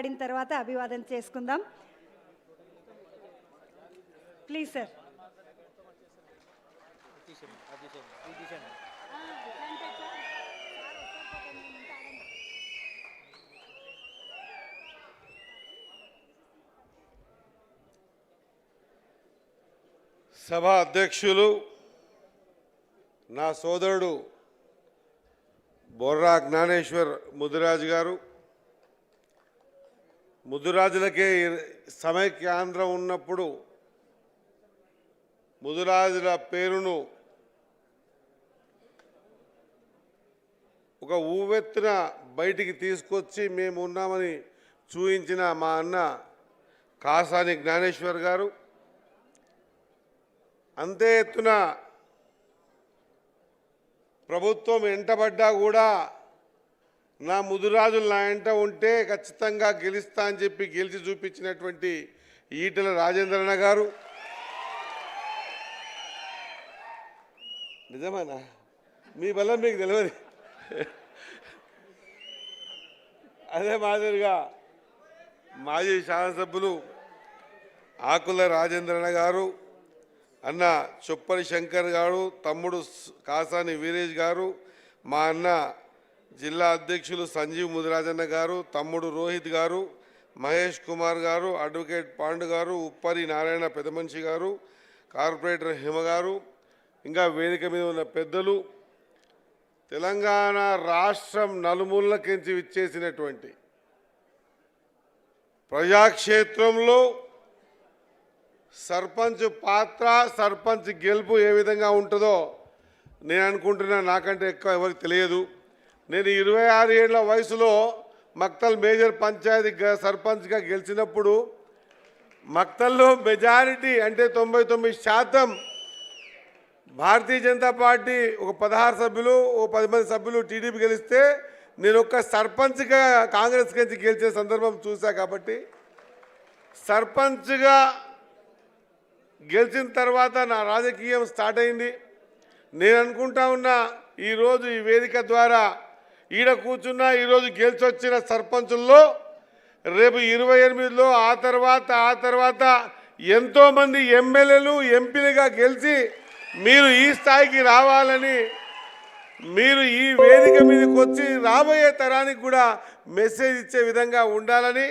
మాట్లాడిన తర్వాత అభివాదన చేసుకుందాం. Please sir. సభా అధ్యక్షులు నా సోదరుడు బొర్రా జ్ఞానేశ్వర్ ముదిరాజు గారు, ముదిరాజులకే సమైక్యాంధ్రం ఉన్నప్పుడు ముదిరాజుల పేరును ఒక ఊవెత్తున బయటికి తీసుకొచ్చి మేము ఉన్నామని చూయించిన మా అన్న కాసాని జ్ఞానేశ్వర్ గారు, అంతే ఎత్తున ప్రభుత్వం ఎంటబడ్డా కూడా నా ముదిరాజులు నా ఎంట ఉంటే ఖచ్చితంగా గెలుస్తా అని చెప్పి గెలిచి చూపించినటువంటి ఈటెల రాజేంద్రన్న గారు. నిజమేనా? మీ వల్ల మీకు తెలియదు. అదే మాదిరిగా మాజీ శాసనసభ్యులు ఆకుల రాజేంద్రన్న గారు, అన్న చొప్పరి శంకర్ గారు, తమ్ముడు కాసాని వీరేష్ గారు, మా అన్న జిల్లా అధ్యక్షులు సంజీవ్ ముదిరాజన్న గారు, తమ్ముడు రోహిత్ గారు, మహేష్ కుమార్ గారు, అడ్వకేట్ పాండు గారు, ఉప్పరి నారాయణ పెదమనిషి గారు, కార్పొరేటర్ హిమ గారు, ఇంకా వేదిక మీద ఉన్న పెద్దలు, తెలంగాణ రాష్ట్రం నలుమూలకెంచి విచ్చేసినటువంటి ప్రజాక్షేత్రంలో సర్పంచ్ పాత్ర, సర్పంచ్ గెలుపు ఏ విధంగా ఉంటుందో నేను అనుకుంటున్నా. నాకంటే ఎక్కువ ఎవరికి తెలియదు. నేను 26 ఏళ్ల వయసులో మక్తల్ మేజర్ పంచాయతీ సర్పంచ్గా గెలిచినప్పుడు మక్తల్లో మెజారిటీ అంటే 99% భారతీయ జనతా పార్టీ ఒక 16 సభ్యులు, ఓ 10 మంది సభ్యులు టీడీపీ గెలిస్తే నేను ఒక్క సర్పంచ్గా కాంగ్రెస్ నుంచి గెలిచే సందర్భం చూసా. కాబట్టి సర్పంచ్గా గెలిచిన తర్వాత నా రాజకీయం స్టార్ట్ అయింది. నేను అనుకుంటా ఉన్నా ఈరోజు ఈ వేదిక ద్వారా ఈడ కూర్చున్న ఈరోజు గెలిచి వచ్చిన సర్పంచుల్లో రేపు 28లో ఆ తర్వాత ఎంతోమంది ఎమ్మెల్యేలు, ఎంపీలుగా గెలిచి మీరు ఈ స్థాయికి రావాలని, మీరు ఈ వేదిక మీదకి వచ్చి రాబోయే తరానికి కూడా మెసేజ్ ఇచ్చే విధంగా ఉండాలని,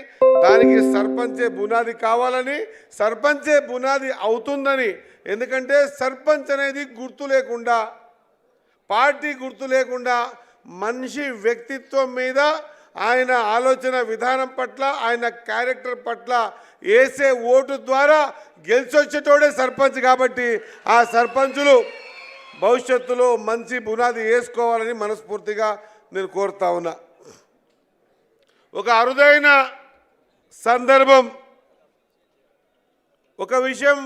దానికి సర్పంచే బునాది కావాలని, సర్పంచే బునాది అవుతుందని. ఎందుకంటే సర్పంచ్ అనేది గుర్తు లేకుండా, పార్టీ గుర్తు లేకుండా, మనిషి వ్యక్తిత్వం మీద, ఆయన ఆలోచన విధానం పట్ల, ఆయన క్యారెక్టర్ పట్ల వేసే ఓటు ద్వారా గెలిచొచ్చేటోడే సర్పంచ్. కాబట్టి ఆ సర్పంచులు భవిష్యత్తులో మంచి బునాది వేసుకోవాలని మనస్ఫూర్తిగా నేను కోరుతా ఉన్నా. ఒక అరుదైన సందర్భం, ఒక విషయం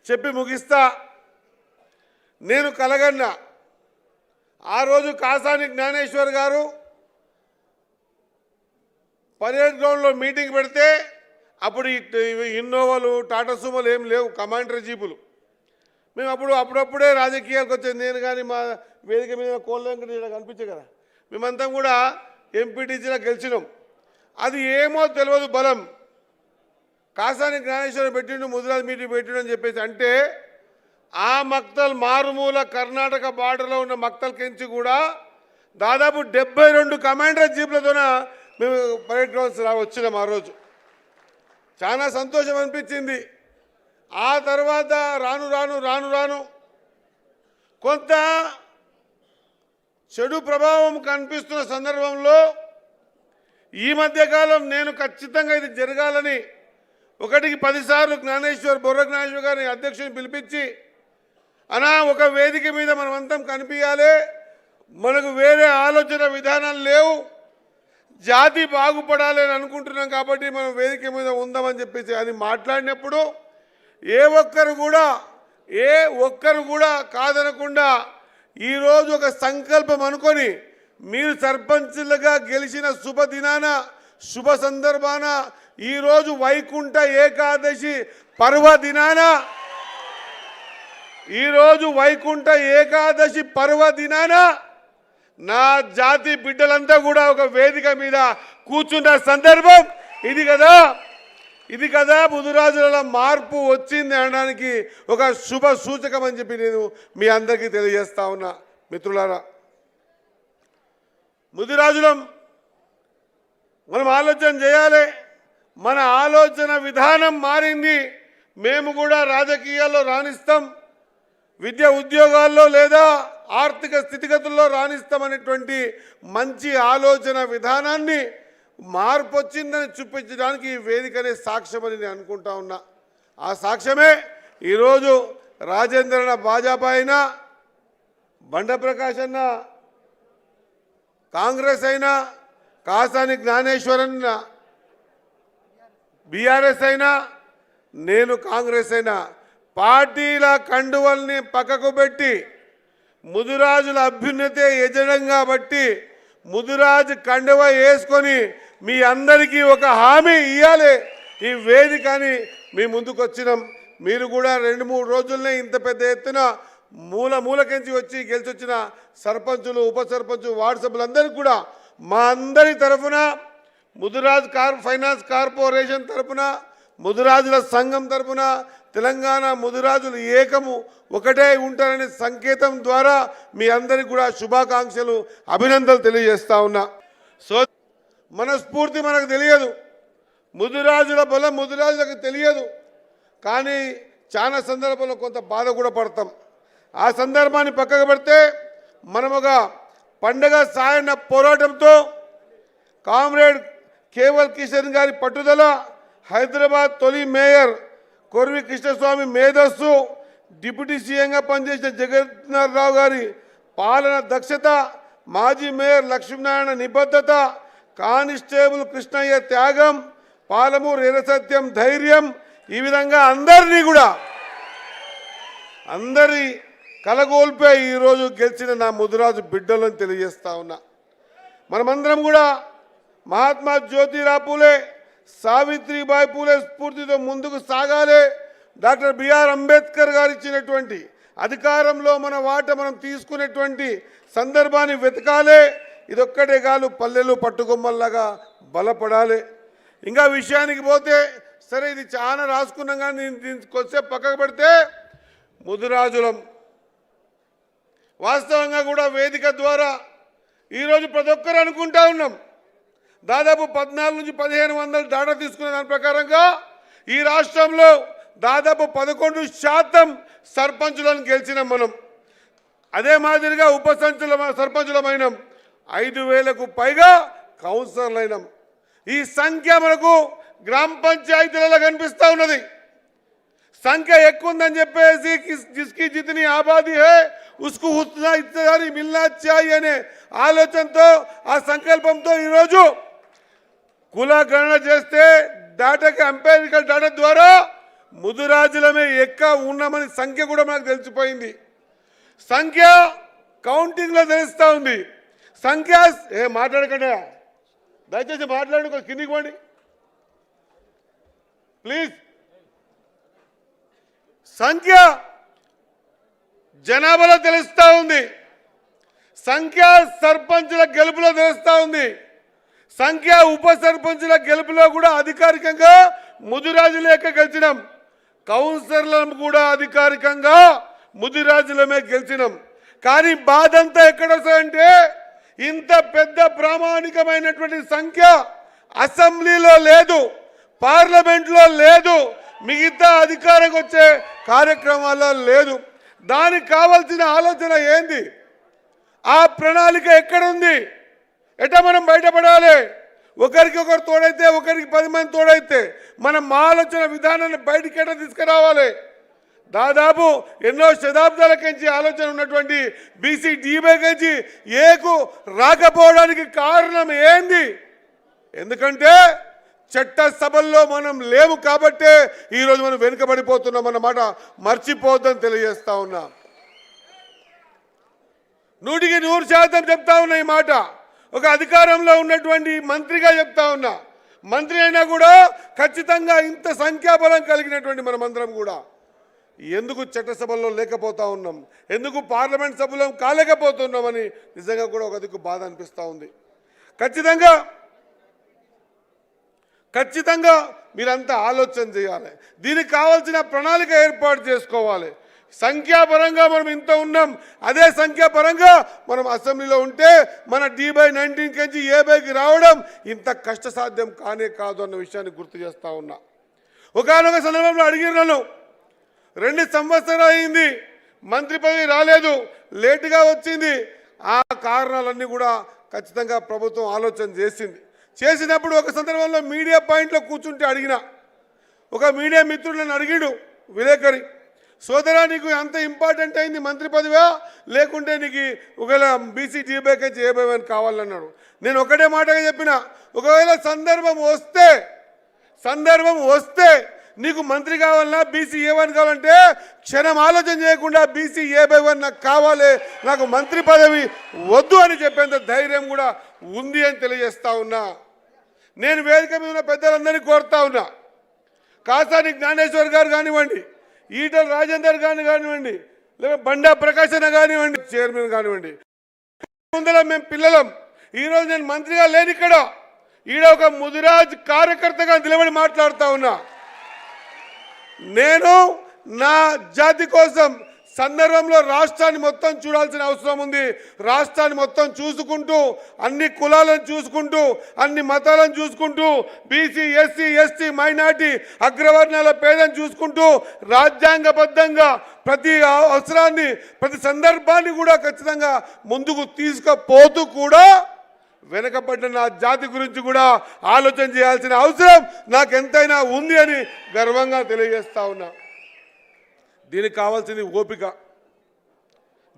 చెప్పి ముగిస్తా. నేను కలగన్నా ఆ రోజు కాసాని జ్ఞానేశ్వర్ గారు పరేడ్ గ్రౌండ్లో మీటింగ్ పెడితే అప్పుడు ఇన్నోవాలు, టాటా సుమోలు ఏం లేవు, కమాండర్ జీపులు. మేము అప్పుడప్పుడే రాజకీయాలకు వచ్చేది. నేను కానీ మా వేదిక మీద కోళ్ళ వెంకట కనిపించే కదా, మేమంతా కూడా ఎంపీటీసీలో గెలిచినాం. అది ఏమో తెలియదు బలం. కాసాని జ్ఞానేశ్వరం పెట్టిండు, ముదిరాజ్ మీటింగ్ పెట్టిండు అని చెప్పేసి అంటే ఆ మక్తల్ మారుమూల కర్ణాటక బార్డర్లో ఉన్న మక్తల్ కెంచి కూడా దాదాపు 72 కమాండర్ జీప్లతోన మేము పరేడ్ గ్రౌండ్స్ వచ్చినాం. ఆ రోజు చాలా సంతోషం అనిపించింది. ఆ తర్వాత రాను కొంత చెడు ప్రభావం కనిపిస్తున్న సందర్భంలో ఈ మధ్యకాలం నేను ఖచ్చితంగా ఇది జరగాలని 1కి 10 సార్లు బొర్ర జ్ఞానేశ్వర్ గారిని అధ్యక్షుని పిలిపించి, అనా ఒక వేదిక మీద మనమంతా కనిపించాలి, మనకు వేరే ఆలోచన విధానాలు లేవు, జాతి బాగుపడాలి అని అనుకుంటున్నాం కాబట్టి మనం వేదిక మీద ఉందామని చెప్పేసి అని మాట్లాడినప్పుడు ఏ ఒక్కరు కూడా కాదనకుండా ఈరోజు ఒక సంకల్పం అనుకొని మీరు సర్పంచులుగా గెలిచిన శుభదినాన, శుభ సందర్భాన, ఈరోజు వైకుంఠ ఏకాదశి పర్వదినాన, ఈరోజు వైకుంఠ ఏకాదశి పర్వదినాన నా జాతి బిడ్డలంతా కూడా ఒక వేదిక మీద కూర్చున్న సందర్భం ఇది కదా ముదిరాజుల మార్పు వచ్చింది అనడానికి ఒక శుభ సూచకం అని చెప్పి నేను మీ అందరికీ తెలియజేస్తా ఉన్నా. మిత్రులారా, ముదిరాజులం మనం ఆలోచన చేయాలి. మన ఆలోచన విధానం మారింది. మేము కూడా రాజకీయాల్లో రాణిస్తాం, విద్య ఉద్యోగాల్లో లేదా ఆర్థిక స్థితిగతుల్లో రాణిస్తామనేటువంటి మంచి ఆలోచన విధానాన్ని మార్పు వచ్చిందని చూపించడానికి ఈ వేదికనే సాక్ష్యమని నేను అనుకుంటా ఉన్నా. ఆ సాక్ష్యమే ఈరోజు రాజేంద్రన భాజపా అయినా, బండప్రకాష్ అన్న కాంగ్రెస్ అయినా, కాసాని జ్ఞానేశ్వరన్ బీఆర్ఎస్ అయినా, నేను కాంగ్రెస్ అయినా పార్టీల కండువల్ని పక్కకు పెట్టి ముదిరాజుల అభ్యున్నతే ఎజెండాగా బట్టి ముదిరాజు కండువ వేసుకొని మీ అందరికీ ఒక హామీ ఇవ్వాలి ఈ వేదికని మీ ముందుకు వచ్చినాం. మీరు కూడా 2-3 రోజుల్నే ఇంత పెద్ద ఎత్తున మూలకెంచి వచ్చి గెలిచి వచ్చిన సర్పంచులు, ఉప సర్పంచులు, వార్డు సభ్యులందరికీ కూడా మా అందరి తరఫున, ముదిరాజ్ ఫైనాన్స్ కార్పొరేషన్ తరఫున, ముదిరాజుల సంఘం తరఫున, తెలంగాణ ముదిరాజులు ఏకము ఒకటే ఉంటారనే సంకేతం ద్వారా మీ అందరికీ కూడా శుభాకాంక్షలు, అభినందనలు తెలియజేస్తా ఉన్నా. సో మనస్ఫూర్తి మనకు తెలియదు, ముదిరాజుల బలం ముదిరాజులకు తెలియదు, కానీ చాలా సందర్భంలో కొంత బాధ కూడా పడతాం. ఆ సందర్భాన్ని పక్కకు పెడితే మనం ఒక పండగ సాయన పోరాటంతో కామ్రేడ్ కేవల్ కిషన్ గారి పట్టుదల, హైదరాబాద్ తొలి మేయర్ కొర్వి కృష్ణస్వామి మేధస్సు, డిప్యూటీ సీఎంగా పనిచేసిన జగన్నాథరావు గారి పాలన దక్షత, మాజీ మేయర్ లక్ష్మీనారాయణ నిబద్ధత, కానిస్టేబుల్ కృష్ణయ్య త్యాగం, పాలమూరు ఎర్రసత్యం ధైర్యం, ఈ విధంగా అందరి కలగోల్పే ఈరోజు గెలిచిన నా ముదిరాజు బిడ్డలను తెలియజేస్తా ఉన్నా. మనమందరం కూడా మహాత్మా జ్యోతిరావు పూలే, సావిత్రిబాయి పూలే స్ఫూర్తితో ముందుకు సాగాలి. డాక్టర్ బిఆర్ అంబేద్కర్ గారు ఇచ్చినటువంటి అధికారంలో మన వాట మనం తీసుకునేటువంటి సందర్భాన్ని వెతకాలి. ఇదొక్కటే కాదు, పల్లెలు పట్టుకొమ్మల్లాగా బలపడాలి. ఇంకా విషయానికి పోతే, సరే ఇది చాలా రాసుకున్నాం కానీ దీనికి కొద్దిసేపు పక్కకు పెడితే ముదిరాజులం వాస్తవంగా కూడా వేదిక ద్వారా ఈరోజు ప్రతి ఒక్కరు అనుకుంటా ఉన్నాం, దాదాపు 14 నుంచి 1500 డాటా తీసుకున్న దాని ప్రకారంగా ఈ రాష్ట్రంలో దాదాపు 11% సర్పంచులను గెలిచినాం మనం. అదే మాదిరిగా ఉప సర్పంచులమైనాం, 5000కు పైగా కౌన్సిలర్లు అయినాం. ఈ సంఖ్య మనకు గ్రామ పంచాయతీలలో కనిపిస్తూ ఉన్నది. సంఖ్య ఎక్కువ ఉందని చెప్పేసి జిస్కి జితని ఆబాదీ హే ఉస్కు ఉత్నా ఇత్తదారి మిల్నా చాయి అనే ఆలోచనతో, ఆ సంకల్పంతో ఈరోజు కుల గణన చేస్తే డాటాకి ఎంపైరికల్ డాటా ద్వారా ముదిరాజులమే ఎక్కువ ఉన్నామని సంఖ్య కూడా మనకు తెలిసిపోయింది. సంఖ్య కౌంటింగ్లో తెలుస్తూ ఉంది. సంఖ్య మాట్లాడకండి, దయచేసి మాట్లాడు, కిందికి పోండి ప్లీజ్. సంఖ్య జనాభాలో తెలుస్తూ ఉంది, సంఖ్య సర్పంచుల గెలుపులో తెలుస్తూ ఉంది, సంఖ్య ఉప సర్పంచుల గెలుపులో కూడా అధికారికంగా ముదిరాజులే గెలిచినాం. కౌన్సిలర్లను కూడా అధికారికంగా ముదిరాజులమే గెలిచినాం. కానీ బాధ అంతా ఎక్కడొస్తాయంటే, ఇంత పెద్ద ప్రామాణికమైనటువంటి సంఖ్య అసెంబ్లీలో లేదు, పార్లమెంట్లో లేదు, మిగతా అధికారం వచ్చే కార్యక్రమాల్లో లేదు. దానికి కావాల్సిన ఆలోచన ఏంది? ఆ ప్రణాళిక ఎక్కడుంది? ఎట్లా మనం బయటపడాలి? ఒకరికి ఒకరు తోడైతే, ఒకరికి 10 మంది తోడైతే మనం మా ఆలోచన విధానాన్ని బయటికి ఎట్లా తీసుకురావాలి? దాదాపు ఎన్నో శతాబ్దాల నుంచి ఆలోచన ఉన్నటువంటి బీసీ డీబై నుంచి ఏకు రాకపోవడానికి కారణం ఏంది? ఎందుకంటే చట్టసభల్లో మనం లేవు కాబట్టే ఈరోజు మనం వెనుకబడిపోతున్నాం అన్నమాట. మర్చిపోద్దని తెలియజేస్తా ఉన్నా. 100% చెప్తా ఉన్నా ఈ మాట. ఒక అధికారంలో ఉన్నటువంటి మంత్రిగా చెప్తా ఉన్నా. మంత్రి అయినా కూడా ఖచ్చితంగా ఇంత సంఖ్యాబలం కలిగినటువంటి మనమందరం కూడా ఎందుకు చట్టసభల్లో లేకపోతా ఉన్నాం, ఎందుకు పార్లమెంట్ సభ్యులం కాలేకపోతున్నామని నిజంగా కూడా ఒక దిక్కు బాధ అనిపిస్తూ ఉంది. ఖచ్చితంగా మీరంతా ఆలోచన చేయాలి. దీనికి కావాల్సిన ప్రణాళిక ఏర్పాటు చేసుకోవాలి. సంఖ్యాపరంగా మనం ఇంత ఉన్నాం, అదే సంఖ్యాపరంగా మనం అసెంబ్లీలో ఉంటే మన D/19 నుంచి A/కి రావడం ఇంత కష్టసాధ్యం కానే కాదు అన్న విషయాన్ని గుర్తు చేస్తూ ఉన్నా. ఒకానొక సందర్భంలో అడిగిన నన్ను 2 సంవత్సరాలు అయింది, మంత్రి పదవి రాలేదు, లేటుగా వచ్చింది. ఆ కారణాలన్నీ కూడా ఖచ్చితంగా ప్రభుత్వం ఆలోచన చేసినప్పుడు ఒక సందర్భంలో మీడియా పాయింట్లో కూర్చుంటే అడిగిన ఒక మీడియా మిత్రులను అడిగిడు విలేకరి, సోదరా నీకు అంత ఇంపార్టెంట్ అయింది మంత్రి పదవా, లేకుంటే నీకు ఒకవేళ బీసీ D/కి నుంచి A/అని కావాలన్నాడు. నేను ఒకటే మాటగా చెప్పిన, ఒకవేళ సందర్భం వస్తే నీకు మంత్రి కావాలన్నా బీసీ A/1 కావాలంటే క్షణం ఆలోచన చేయకుండా బీసీ A/1 నాకు కావాలి, నాకు మంత్రి పదవి వద్దు అని చెప్పేంత ధైర్యం కూడా ఉంది అని తెలియజేస్తా ఉన్నా. నేను వేదిక మీద ఉన్న పెద్దలందరినీ కోరుతా ఉన్నా, కాసాని జ్ఞానేశ్వర్ గారు కానివ్వండి, ఈటల రాజేందర్ గారిని కానివ్వండి, లేదా బండా ప్రకాశన కానివ్వండి, చైర్మన్ కానివ్వండి, ముందర మేము పిల్లలం. ఈరోజు నేను మంత్రిగా లేని ఇక్కడ ఈడ ఒక ముదిరాజ్ కార్యకర్తగా నిలబడి మాట్లాడుతూ ఉన్నా. నేను నా జాతి కోసం సందర్భంలో రాష్ట్రాన్ని మొత్తం చూడాల్సిన అవసరం ఉంది. రాష్ట్రాన్ని మొత్తం చూసుకుంటూ, అన్ని కులాలను చూసుకుంటూ, అన్ని మతాలను చూసుకుంటూ, బీసీ ఎస్సీ ఎస్టీ మైనార్టీ అగ్రవర్ణాల పేదను చూసుకుంటూ రాజ్యాంగబద్ధంగా ప్రతి అవసరాన్ని ప్రతి సందర్భాన్ని కూడా ఖచ్చితంగా ముందుకు తీసుకుపోతూ కూడా వెనకబడ్డ నా జాతి గురించి కూడా ఆలోచన చేయాల్సిన అవసరం నాకు ఎంతైనా ఉంది అని గర్వంగా తెలియజేస్తా ఉన్నా. దీనికి కావాల్సింది ఓపిక,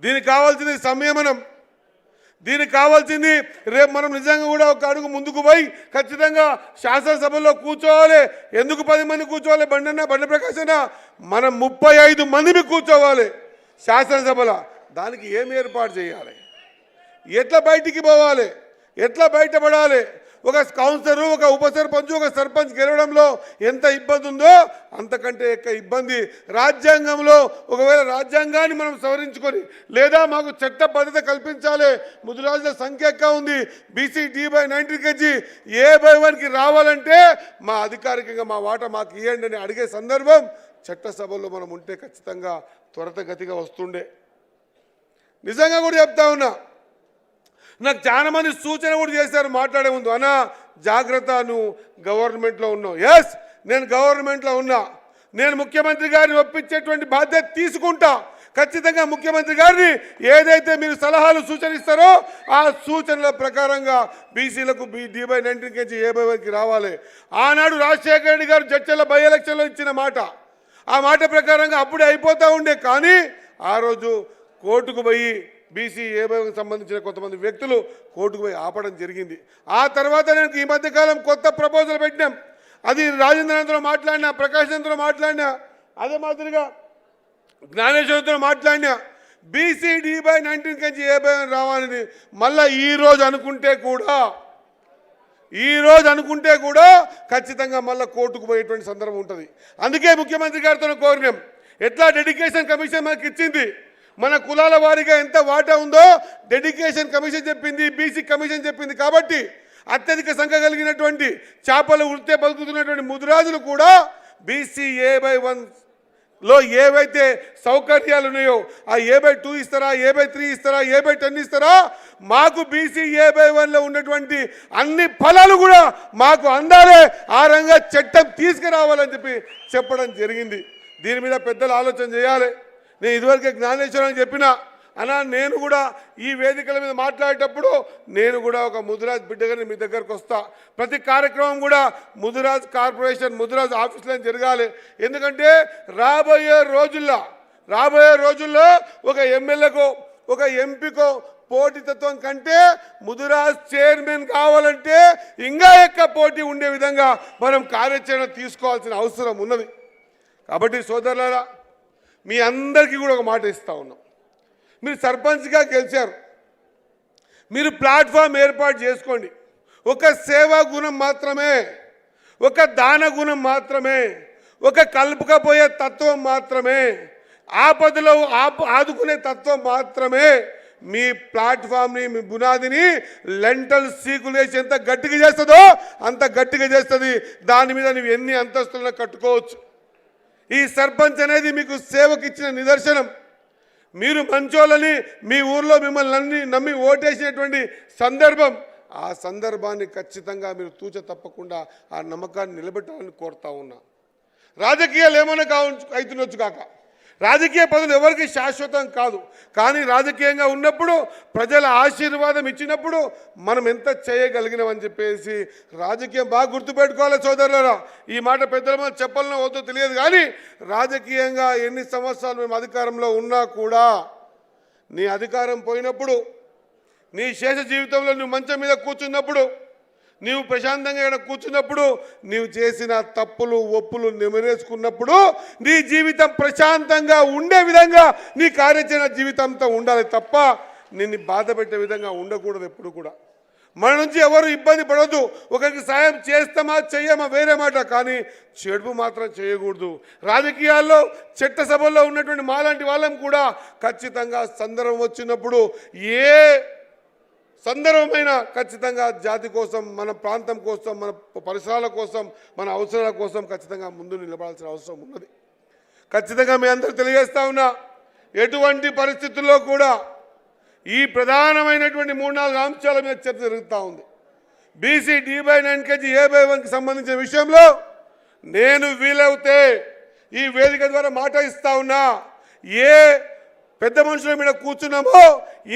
దీనికి కావాల్సింది సంయమనం, దీనికి కావాల్సింది రేపు మనం నిజంగా కూడా ఒక అడుగు ముందుకు పోయి ఖచ్చితంగా శాసనసభలో కూర్చోవాలి. ఎందుకు 10 మంది కూర్చోవాలి? బండ ప్రకాశన మనం 35 మందిని కూర్చోవాలి శాసనసభలో. దానికి ఏం ఏర్పాటు చేయాలి, ఎట్లా బయటికి పోవాలి, ఎట్లా బయటపడాలి? ఒక కౌన్సిలరు, ఒక ఉప సర్పంచ్, ఒక సర్పంచ్ గెలవడంలో ఎంత ఇబ్బంది ఉందో అంతకంటే ఎక్కువ ఇబ్బంది రాజ్యాంగంలో. ఒకవేళ రాజ్యాంగాన్ని మనం సవరించుకొని లేదా మాకు చట్టబద్ధత కల్పించాలి, ముదిరాజుల సంఖ్య ఎక్కువ ఉంది, బీసీ D/19 నుంచి A/1కి రావాలంటే మా అధికారికంగా మా వాటా మాకు ఇవ్వండి అని అడిగే సందర్భం చట్టసభలో మనం ఉంటే ఖచ్చితంగా త్వరితగతిగా వస్తుండే. నిజంగా కూడా చెప్తా ఉన్నా, నాకు చాలా మంది సూచన కూడా చేశారు మాట్లాడే ముందు, అన్నా జాగ్రత్త నువ్వు గవర్నమెంట్లో ఉన్నావు. ఎస్, నేను గవర్నమెంట్లో ఉన్నా, నేను ముఖ్యమంత్రి గారిని ఒప్పించేటువంటి బాధ్యత తీసుకుంటా. ఖచ్చితంగా ముఖ్యమంత్రి గారిని ఏదైతే మీరు సలహాలు సూచనిస్తారో ఆ సూచనల ప్రకారంగా బీసీలకు D/19 నుంచి A/1కి రావాలి. ఆనాడు రాజశేఖర రెడ్డి గారు జడ్చర్ల బై ఎలక్షన్లో ఇచ్చిన మాట, ఆ మాట ప్రకారంగా అప్పుడే అయిపోతూ ఉండే. కానీ ఆ రోజు కోర్టుకు పోయి బీసీ A/1కి సంబంధించిన కొంతమంది వ్యక్తులు కోర్టుకు పోయి ఆపడం జరిగింది. ఆ తర్వాత నేను ఈ మధ్యకాలం కొత్త ప్రపోజల్ పెట్టినాం. అది రాజేంద్రనాథ్తో మాట్లాడినా, ప్రకాశంతో మాట్లాడినా, అదే మాదిరిగా జ్ఞానేశ్వర్తో మాట్లాడినా బీసీ D/19 నుంచి A/1 రావాలని మళ్ళీ ఈరోజు అనుకుంటే కూడా ఖచ్చితంగా మళ్ళీ కోర్టుకు పోయేటువంటి సందర్భం ఉంటుంది. అందుకే ముఖ్యమంత్రి గారితో కోరినాం, ఎట్లా డెడికేషన్ కమిషన్ మనకి ఇచ్చింది, మన కులాల వారీగా ఎంత వాటా ఉందో డెడికేషన్ కమిషన్ చెప్పింది, బీసీ కమిషన్ చెప్పింది. కాబట్టి అత్యధిక సంఖ్య కలిగినటువంటి చేపలు ఉడితే బతుకుతున్నటువంటి ముదిరాజులు కూడా బీసీ A/1లో ఏవైతే సౌకర్యాలు ఉన్నాయో ఆ A/2 ఇస్తారా, A/3 ఇస్తారా, A/10 ఇస్తారా, మాకు బీసీ A/1లో ఉన్నటువంటి అన్ని ఫలాలు కూడా మాకు అందాలే, ఆ రంగా చట్టం తీసుకురావాలని చెప్పడం జరిగింది. దీని మీద పెద్దలు ఆలోచన చేయాలి. నేను ఇదివరకే జ్ఞానేశ్వరానికి చెప్పిన, అన్నా నేను కూడా ఈ వేదికల మీద మాట్లాడేటప్పుడు నేను కూడా ఒక ముదిరాజ్ బిడ్డగానే మీ దగ్గరకు వస్తా. ప్రతి కార్యక్రమం కూడా ముదిరాజ్ కార్పొరేషన్, ముదిరాజ్ ఆఫీస్లో జరగాలి. ఎందుకంటే రాబోయే రోజుల్లో ఒక ఎమ్మెల్యేకో ఒక ఎంపీకో పోటీతత్వం కంటే ముదిరాజ్ చైర్మన్ కావాలంటే ఇంకా ఎక్కువ పోటీ ఉండే విధంగా మనం కార్యాచరణ తీసుకోవాల్సిన అవసరం ఉన్నది. కాబట్టి సోదరులారా, మీ అందరికీ కూడా ఒక మాట ఇస్తా ఉన్నాం. మీరు సర్పంచ్గా గెలిచారు, మీరు ప్లాట్ఫామ్ ఏర్పాటు చేసుకోండి. ఒక సేవా గుణం మాత్రమే, ఒక దాన గుణం మాత్రమే, ఒక కలుపుకపోయే తత్వం మాత్రమే, ఆపదలో ఆదుకునే తత్వం మాత్రమే మీ ప్లాట్ఫామ్ని, మీ బునాదిని లెంటల్ సీకులు వేసి ఎంత గట్టిగా చేస్తుందో అంత గట్టిగా చేస్తుంది. దాని మీద నువ్వు ఎన్ని అంతస్తులను కట్టుకోవచ్చు. ఈ సర్పంచ్ అనేది మీకు సేవకి ఇచ్చిన నిదర్శనం. మీరు మంచోళ్ళని మీ ఊర్లో మిమ్మల్ని నమ్మి ఓటేసినటువంటి సందర్భం, ఆ సందర్భాన్ని ఖచ్చితంగా మీరు తూచ తప్పకుండా ఆ నమ్మకాన్ని నిలబెట్టాలని కోరుతా ఉన్నా. రాజకీయాలు ఏమైనా అవుతుండొచ్చు కాక, రాజకీయ పదవులు ఎవరికి శాశ్వతం కాదు. కానీ రాజకీయంగా ఉన్నప్పుడు ప్రజల ఆశీర్వాదం ఇచ్చినప్పుడు మనం ఎంత చేయగలిగినామని చెప్పేసి రాజకీయం బాగా గుర్తుపెట్టుకోవాలి సోదరులారా. ఈ మాట పెద్దల మీద చెప్పాలనో వద్దో తెలియదు, కానీ రాజకీయంగా ఎన్ని సంవత్సరాలు మేము అధికారంలో ఉన్నా కూడా నీ అధికారం పోయినప్పుడు, నీ శేష జీవితంలో నువ్వు మంచం మీద కూర్చున్నప్పుడు, నీవు ప్రశాంతంగా ఇక్కడ కూర్చున్నప్పుడు, నీవు చేసిన తప్పులు ఒప్పులు నెమరేసుకున్నప్పుడు నీ జీవితం ప్రశాంతంగా ఉండే విధంగా నీ కార్యాచరణ జీవితంతో ఉండాలి తప్ప నిన్ను బాధ పెట్టే విధంగా ఉండకూడదు ఎప్పుడు కూడా. మన నుంచి ఎవరు ఇబ్బంది పడవద్దు. ఒకరికి సాయం చేస్తామా చెయ్యమా వేరే మాట, కానీ చెడుపు మాత్రం చేయకూడదు. రాజకీయాల్లో చట్టసభల్లో ఉన్నటువంటి మాలాంటి వాళ్ళం కూడా ఖచ్చితంగా సందర్భం వచ్చినప్పుడు ఏ సందర్భమైన ఖచ్చితంగా జాతి కోసం, మన ప్రాంతం కోసం, మన పరిసరాల కోసం, మన అవసరాల కోసం ఖచ్చితంగా ముందు నిలబడాల్సిన అవసరం ఉన్నది. ఖచ్చితంగా మీ అందరూ తెలియజేస్తా ఉన్నా, ఎటువంటి పరిస్థితుల్లో కూడా ఈ ప్రధానమైనటువంటి 3-4 అంశాల మీద చర్చ జరుగుతూ ఉంది. బీసీ D/9 కేజీ A/1కి సంబంధించిన విషయంలో నేను వీలవుతే ఈ వేదిక ద్వారా మాట ఇస్తా ఉన్నా, ఏ పెద్ద మనుషుల మీద కూర్చున్నామో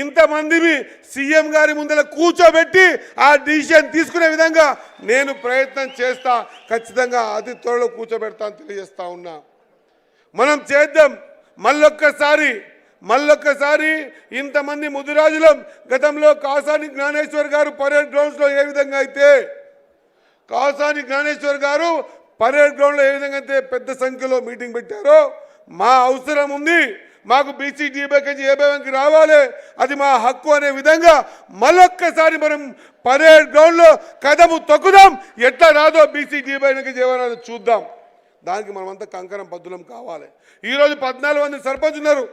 ఇంతమందిని సీఎం గారి ముందర కూర్చోబెట్టి ఆ డిసిషన్ తీసుకునే విధంగా నేను ప్రయత్నం చేస్తా. ఖచ్చితంగా అతి త్వరలో కూర్చోబెడతా అని తెలియజేస్తా ఉన్నా. మనం చేద్దాం. మళ్ళొక్కసారి ఇంతమంది ముదిరాజులం గతంలో కాసాని జ్ఞానేశ్వర్ గారు పరేడ్ గ్రౌండ్స్లో ఏ విధంగా అయితే పెద్ద సంఖ్యలో మీటింగ్ పెట్టారో, మా అవసరం ఉంది, మాకు బీసీ D/9 A/1కి రావాలి, అది మా హక్కు అనే విధంగా మళ్ళొక్కసారి మనం పరేడ్ గ్రౌండ్లో కదము తొక్కుదాం. ఎట్లా రాదో బీసీ D/9 A/1 చూద్దాం. దానికి మనమంతా కంకణం బద్దులం కావాలి. ఈరోజు 14 మంది సర్పంచ్ ఉన్నారు,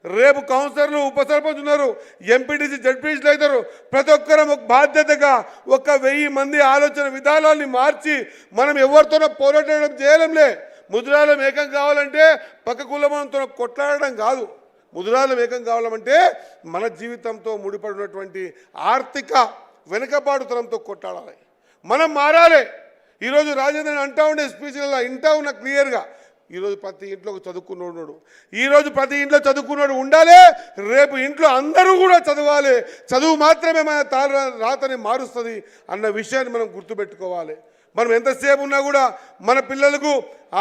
రేపు కౌన్సిలర్లు, ఉప సర్పంచ్ ఉన్నారు, ఎంపీటీసీ జడ్పీటీసీలు అవుతారు. ప్రతి ఒక్కరం ఒక బాధ్యతగా 1000 మంది ఆలోచన విధానాన్ని మార్చి మనం ఎవరితోనో పోరాటం చేయలేంలే. ముద్రాలం ఏకం కావాలంటే పక్క కులమంతో కొట్లాడడం కాదు. ముద్రాలం ఏకం కావాలంటే మన జీవితంతో ముడిపడినటువంటి ఆర్థిక వెనుకబాటుతనంతో కొట్లాడాలి. మనం మారాలి. ఈరోజు రాజేంద్రన్ అంటా ఉండే స్పీచ్లలో ఇంటా ఉన్న క్లియర్గా, ఈరోజు ప్రతి ఇంట్లో చదువుకున్నాడు, ఈరోజు ప్రతి ఇంట్లో చదువుకున్నాడు ఉండాలి, రేపు ఇంట్లో అందరూ కూడా చదవాలి. చదువు మాత్రమే మన రాతని మారుస్తుంది అన్న విషయాన్ని మనం గుర్తుపెట్టుకోవాలి. మనం ఎంతసేపు ఉన్నా కూడా మన పిల్లలకు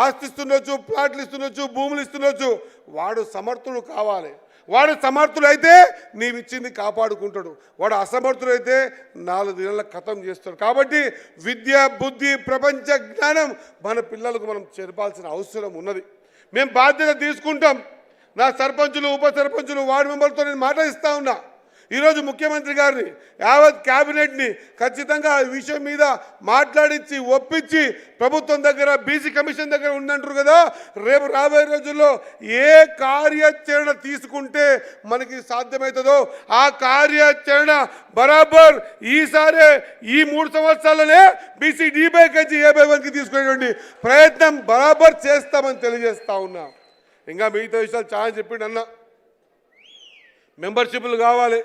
ఆస్తి ఇస్తుండొచ్చు, ప్లాట్లు ఇస్తుండొచ్చు, భూములు ఇస్తుండొచ్చు, వాడు సమర్థుడు కావాలి. వాడు సమర్థుడైతే నీవిచ్చింది కాపాడుకుంటాడు. వాడు అసమర్థుడైతే 4 దినాల ఖతం చేస్తాడు. కాబట్టి విద్య, బుద్ధి, ప్రపంచ జ్ఞానం మన పిల్లలకు మనం చేర్పాల్సిన అవసరం ఉన్నది. మేము బాధ్యత తీసుకుంటాం. నా సర్పంచులు, ఉప సర్పంచులు, వార్డు మెంబర్లతో నేను మాట ఇస్తా ఉన్నా. ఈరోజు ముఖ్యమంత్రి గారిని, యావత్ క్యాబినెట్ని ఖచ్చితంగా ఈ విషయం మీద మాట్లాడించి ఒప్పించి ప్రభుత్వం దగ్గర, బీసీ కమిషన్ దగ్గర ఉందంటారు కదా, రేపు రాబోయే రోజుల్లో ఏ కార్యాచరణ తీసుకుంటే మనకి సాధ్యమవుతుందో ఆ కార్యాచరణ బరాబర్ ఈసారి ఈ 3 సంవత్సరాలనే బీసీ D/9 A/1కి తీసుకునేటువంటి ప్రయత్నం బరాబర్ చేస్తామని తెలియజేస్తా ఉన్నా. ఇంకా మిగతా విషయాలు చాలా చెప్పిండు అన్న. మెంబర్షిప్లు కావాలి,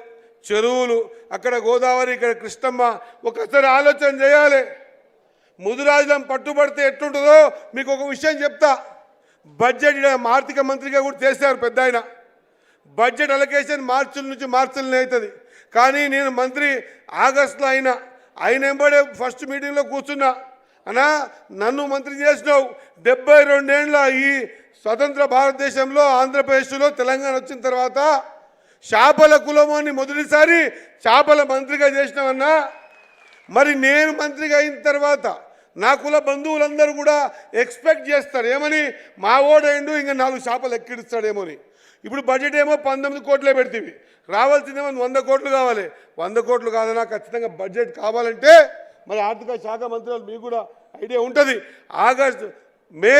చెరువులు, అక్కడ గోదావరి, ఇక్కడ కృష్ణమ్మ, ఒకసారి ఆలోచన చేయాలి. ముదిరాజులం పట్టుబడితే ఎట్లుంటుందో మీకు ఒక విషయం చెప్తా. బడ్జెట్ ఆర్థిక మంత్రిగా కూడా చేశారు పెద్ద ఆయన. బడ్జెట్ అలొకేషన్ మార్చి నుంచి మార్చిలోనే అవుతుంది. కానీ నేను మంత్రి ఆగస్టులో ఆయన వెంబడే ఫస్ట్ మీటింగ్లో కూర్చున్నా. అన్నా, నన్ను మంత్రి చేసినావు, 72 ఏళ్ళ ఈ స్వతంత్ర భారతదేశంలో, ఆంధ్రప్రదేశ్లో, తెలంగాణ వచ్చిన తర్వాత చేపల కులమాన్ని మొదటిసారి చేపల మంత్రిగా చేసినామన్నా. మరి నేను మంత్రిగా అయిన తర్వాత నా కుల బంధువులందరూ కూడా ఎక్స్పెక్ట్ చేస్తారు ఏమని, మా ఓడైండు ఇంకా 4 చేపలు ఎక్కిడిస్తాడేమోని. ఇప్పుడు బడ్జెట్ ఏమో 19 కోట్లే పెడితేవి, రావాల్సిందేమో 100 కోట్లు కావాలి. 100 కోట్లు కాదన్నా, ఖచ్చితంగా బడ్జెట్ కావాలంటే మరి ఆర్థిక శాఖ మంత్రులు మీకు కూడా ఐడియా ఉంటుంది. మే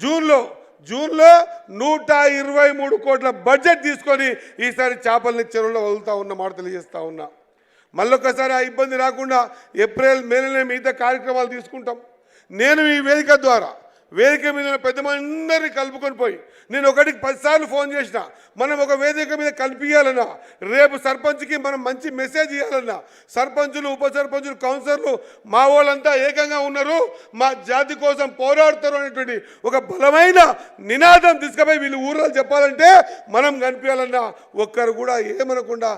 జూన్లో 123 కోట్ల బడ్జెట్ తీసుకొని ఈసారి చేపలని చెరువులో వదులుతా ఉన్న మాట తెలియజేస్తా ఉన్నా. మళ్ళొక్కసారి ఆ ఇబ్బంది రాకుండా ఏప్రిల్ మేలోనే మిగతా కార్యక్రమాలు తీసుకుంటాం. నేను ఈ వేదిక ద్వారా వేదిక మీద ఉన్న పెద్దమందరినీ కలుపుకొని పోయి నేను ఒకటికి 10 సార్లు ఫోన్ చేసిన, మనం ఒక వేదిక మీద కల్పించాలన్నా, రేపు సర్పంచ్కి మనం మంచి మెసేజ్ ఇవ్వాలన్నా, సర్పంచులు ఉప సర్పంచులు కౌన్సిలర్లు మా వాళ్ళంతా ఏకంగా ఉన్నారు, మా జాతి కోసం పోరాడతారు అనేటువంటి ఒక బలమైన నినాదం తీసుకుపోయి వీళ్ళు ఊర్లో చెప్పాలంటే మనం కనిపించాలన్నా ఒక్కరు కూడా ఏమనకుండా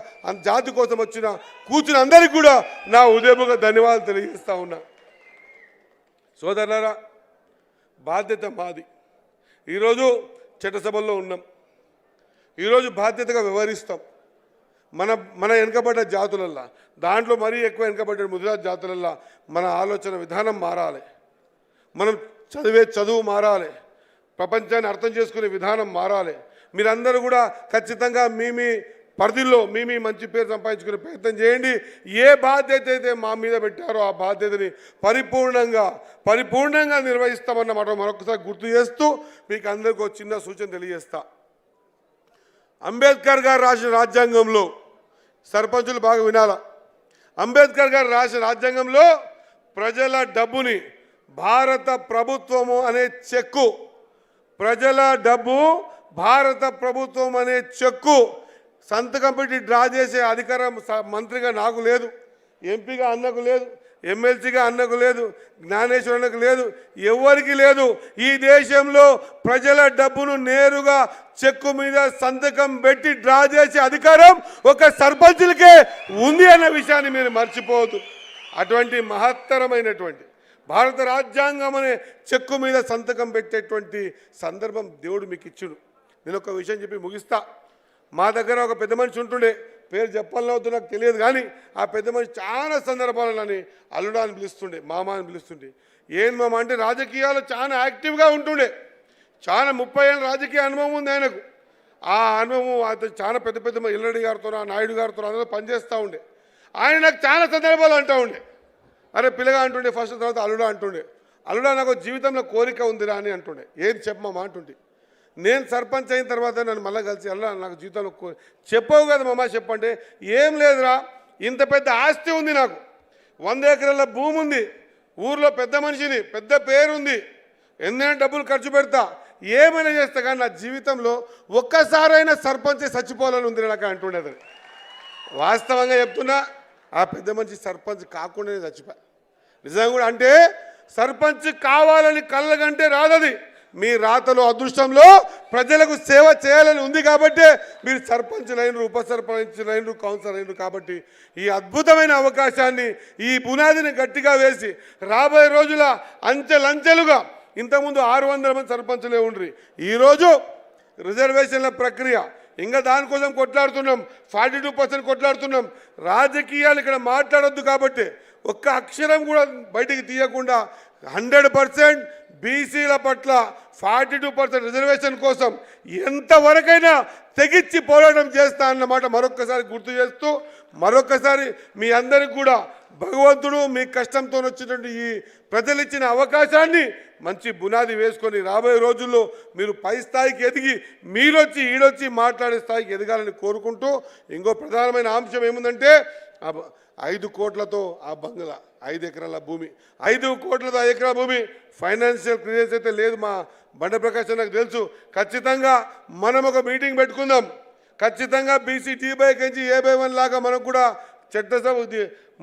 జాతి కోసం వచ్చిన కూర్చుని అందరికీ కూడా నా ఉదయముగా ధన్యవాదాలు తెలియజేస్తా ఉన్నా. సోదరులారా, బాధ్యత మాది. ఈరోజు చట్టసభల్లో ఉన్నాం, ఈరోజు బాధ్యతగా వ్యవహరిస్తాం. మన వెనుకబడ్డ జాతులల్లా, దాంట్లో మరీ ఎక్కువ వెనుకబడ్డ ముదిరాజ్ జాతులల్లా మన ఆలోచన విధానం మారాలి, మనం చదివే చదువు మారాలి, ప్రపంచాన్ని అర్థం చేసుకునే విధానం మారాలి. మీరందరూ కూడా ఖచ్చితంగా మీ పరిధిలో మీ మంచి పేరు సంపాదించుకునే ప్రయత్నం చేయండి. ఏ బాధ్యత అయితే మా మీద పెట్టారో ఆ బాధ్యతని పరిపూర్ణంగా నిర్వహిస్తామన్నమాట మరొకసారి గుర్తు చేస్తూ మీకు అందరికీ ఒక చిన్న సూచన తెలియజేస్తా. అంబేద్కర్ గారు రాసిన రాజ్యాంగంలో, సర్పంచులు బాగా వినాల, అంబేద్కర్ గారు రాసిన రాజ్యాంగంలో ప్రజల డబ్బుని భారత ప్రభుత్వము అనే చెక్కు, ప్రజల డబ్బు భారత ప్రభుత్వం అనే చెక్కు సంతకం పెట్టి డ్రా చేసే అధికారం మంత్రిగా నాకు లేదు, ఎంపీగా అన్నకు లేదు, ఎమ్మెల్సీగా అన్నకు లేదు, జ్ఞానేశ్వర్ అన్నకు లేదు, ఎవరికి లేదు. ఈ దేశంలో ప్రజల డబ్బును నేరుగా చెక్కు మీద సంతకం పెట్టి డ్రా చేసే అధికారం ఒక సర్పంచులకే ఉంది అన్న విషయాన్ని మీరు మర్చిపోవద్దు. అటువంటి మహత్తరమైనటువంటి భారత రాజ్యాంగం అనే చెక్కు మీద సంతకం పెట్టేటువంటి సందర్భం దేవుడు మీకు ఇచ్చుడు. నేను ఒక విషయం చెప్పి ముగిస్తా. మా దగ్గర ఒక పెద్ద మనిషి ఉంటుండే, పేరు చెప్పాలని అవుతుందో నాకు తెలియదు, కానీ ఆ పెద్ద మనిషి చాలా సందర్భాలని అల్లుడా అని పిలుస్తుండే, మామ అని పిలుస్తుండే. ఏం మామ అంటే రాజకీయాలు చాలా యాక్టివ్గా ఉంటుండే, చాలా 30 ఏళ్ళ రాజకీయ అనుభవం ఉంది ఆయనకు. ఆ అనుభవం అతను చాలా పెద్ద ఇల్లడి గారితో నాయుడు గారితో అందరూ పనిచేస్తూ ఉండే. ఆయన నాకు చాలా సందర్భాలు అంటూ ఉండే, అరే పిల్లగా అంటుండే, ఫస్ట్ తర్వాత అల్లుడా అంటుండే. అల్లుడా నాకు జీవితంలో కోరిక ఉందిరా అని అంటుండే. ఏం చెప్పమా అంటుండే. నేను సర్పంచ్ అయిన తర్వాత నన్ను మళ్ళీ కలిసి అల్లా నాకు జీవితంలో చెప్పవు కదా మామ చెప్పంటే, ఏం లేదురా, ఇంత పెద్ద ఆస్తి ఉంది, నాకు 100 ఎకరాల భూమి ఉంది, ఊర్లో పెద్ద మనిషిని, పెద్ద పేరుంది, ఎన్నైనా డబ్బులు ఖర్చు పెడతా, ఏమైనా చేస్తా, కానీ నా జీవితంలో ఒక్కసారైనా సర్పంచ్ చచ్చిపోవాలని ఉంది నాకు అంటుండేది. వాస్తవంగా చెప్తున్నా, ఆ పెద్ద మనిషి సర్పంచ్ కాకుండానే చచ్చిపోయా. నిజంగా కూడా అంటే సర్పంచ్ కావాలని కళ్ళగంటే రాదది, మీ రాతలో అదృష్టంలో ప్రజలకు సేవ చేయాలని ఉంది కాబట్టి మీరు సర్పంచ్ లైనరు, ఉప సర్పంచ్ లైనరు, కౌన్సిలర్ లైనరు. కాబట్టి ఈ అద్భుతమైన అవకాశాన్ని, ఈ పునాదిని గట్టిగా వేసి రాబోయే రోజుల అంచెలంచెలుగా, ఇంతకుముందు 600 మంది సర్పంచులే ఉండ్రి, ఈరోజు రిజర్వేషన్ల ప్రక్రియ ఇంకా దానికోసం కొట్లాడుతున్నాం, 42% కొట్లాడుతున్నాం. రాజకీయాలు ఇక్కడ మాట్లాడొద్దు కాబట్టి ఒక్క అక్షరం కూడా బయటికి తీయకుండా 100% బీసీల పట్ల 42% రిజర్వేషన్ కోసం ఎంతవరకైనా తెగించి పోరాటం చేస్తా అన్నమాట మరొక్కసారి గుర్తు చేస్తూ, మరొక్కసారి మీ అందరికి కూడా భగవంతుడు మీ కష్టంతో వచ్చినటువంటి ఈ ప్రజలు ఇచ్చిన అవకాశాన్ని మంచి బునాది వేసుకొని రాబోయే రోజుల్లో మీరు పై స్థాయికి ఎదిగి మీరొచ్చి ఈడొచ్చి మాట్లాడే స్థాయికి ఎదగాలని కోరుకుంటూ, ఇంకో ప్రధానమైన అంశం ఏముందంటే 5 కోట్లతో ఆ బంగ్లా, 5 ఎకరాల భూమి, 5 కోట్లతో 5 ఎకరాల భూమి ఫైనాన్షియల్ క్లియరెన్స్ అయితే లేదు. మా బండ ప్రకాశం నాకు తెలుసు. ఖచ్చితంగా మనం ఒక మీటింగ్ పెట్టుకుందాం. ఖచ్చితంగా బీసీ T/K A/1 లాగా మనకు కూడా చట్టసభ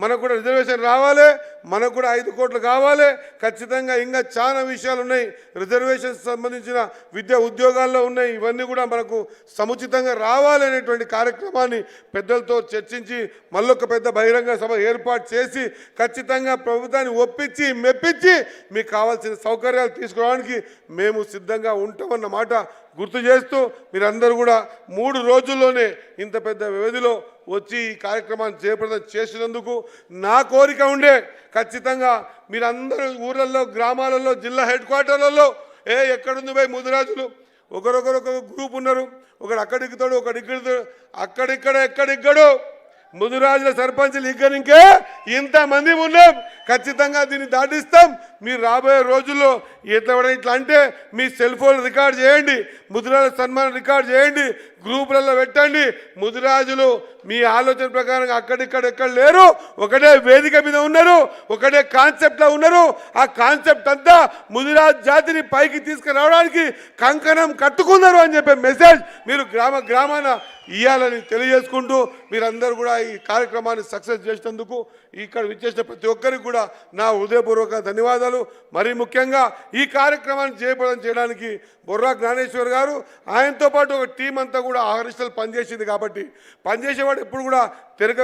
మనకు కూడా రిజర్వేషన్ రావాలి, మనకు కూడా 5 కోట్లు కావాలి. ఖచ్చితంగా ఇంకా చాలా విషయాలు ఉన్నాయి, రిజర్వేషన్ సంబంధించిన విద్యా ఉద్యోగాల్లో ఉన్నాయి, ఇవన్నీ కూడా మనకు సముచితంగా రావాలి అనేటువంటి కార్యక్రమాన్ని పెద్దలతో చర్చించి మళ్ళొక పెద్ద బహిరంగ సభ ఏర్పాటు చేసి ఖచ్చితంగా ప్రభుత్వాన్ని ఒప్పించి మెప్పించి మీకు కావాల్సిన సౌకర్యాలు తీసుకురావడానికి మేము సిద్ధంగా ఉంటామన్నమాట గుర్తు చేస్తూ, మీరందరూ కూడా 3 రోజుల్లోనే ఇంత పెద్ద వ్యవధిలో వచ్చి ఈ కార్యక్రమాన్ని జయప్రదం చేసినందుకు నా కోరిక ఉండే, ఖచ్చితంగా మీరందరూ ఊర్లలో, గ్రామాలలో, జిల్లా హెడ్ క్వార్టర్లలో ఎక్కడుంది పోయి ముదిరాజులు ఒకరొకరు గ్రూప్ ఉన్నారు, ఒకడు అక్కడిక్కుతాడు, ఒకడు ఇక్కడిస్తాడు, ఎక్కడిక్కడో ముదిరాజుల సర్పంచులు ఇంకే ఇంతమంది ఉన్నాం. ఖచ్చితంగా దీన్ని దాటిస్తాం. మీరు రాబోయే రోజుల్లో ఇట్లా అంటే మీ సెల్ ఫోన్ రికార్డ్ చేయండి, ముదిరాజుల సన్మానం రికార్డ్ చేయండి, గ్రూపులలో పెట్టండి. ముదిరాజులు మీ ఆలోచన ప్రకారం ఎక్కడ లేరు, ఒకటే వేదిక మీద ఉన్నారు, ఒకటే కాన్సెప్ట్లో ఉన్నారు. ఆ కాన్సెప్ట్ అంతా ముదిరాజ్ జాతిని పైకి తీసుకురావడానికి కంకణం కట్టుకున్నారు అని చెప్పే మెసేజ్ మీరు గ్రామాన ఇవ్వాలని తెలియజేసుకుంటూ మీరందరూ కూడా ఈ కార్యక్రమాన్ని సక్సెస్ చేసినందుకు ఇక్కడ విచ్చేసిన ప్రతి ఒక్కరికి కూడా నా హృదయపూర్వక ధన్యవాదాలు. మరీ ముఖ్యంగా ఈ కార్యక్రమాన్ని జయప్రదం చేయడానికి బొర్రా జ్ఞానేశ్వర్ గారు, ఆయనతో పాటు ఒక టీం అంతా కూడా ఆహరిస్తలు పనిచేసింది. కాబట్టి పనిచేసేవాడు ఎప్పుడు కూడా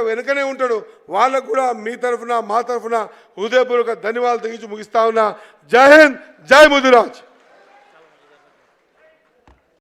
వెనుకనే ఉంటాడు. వాళ్ళకు కూడా మీ తరఫున మా తరఫున హృదయపూర్వక ధన్యవాదాలు తెగించి ముగిస్తా ఉన్నా. జై హింద్, జై ముదిరాజ్.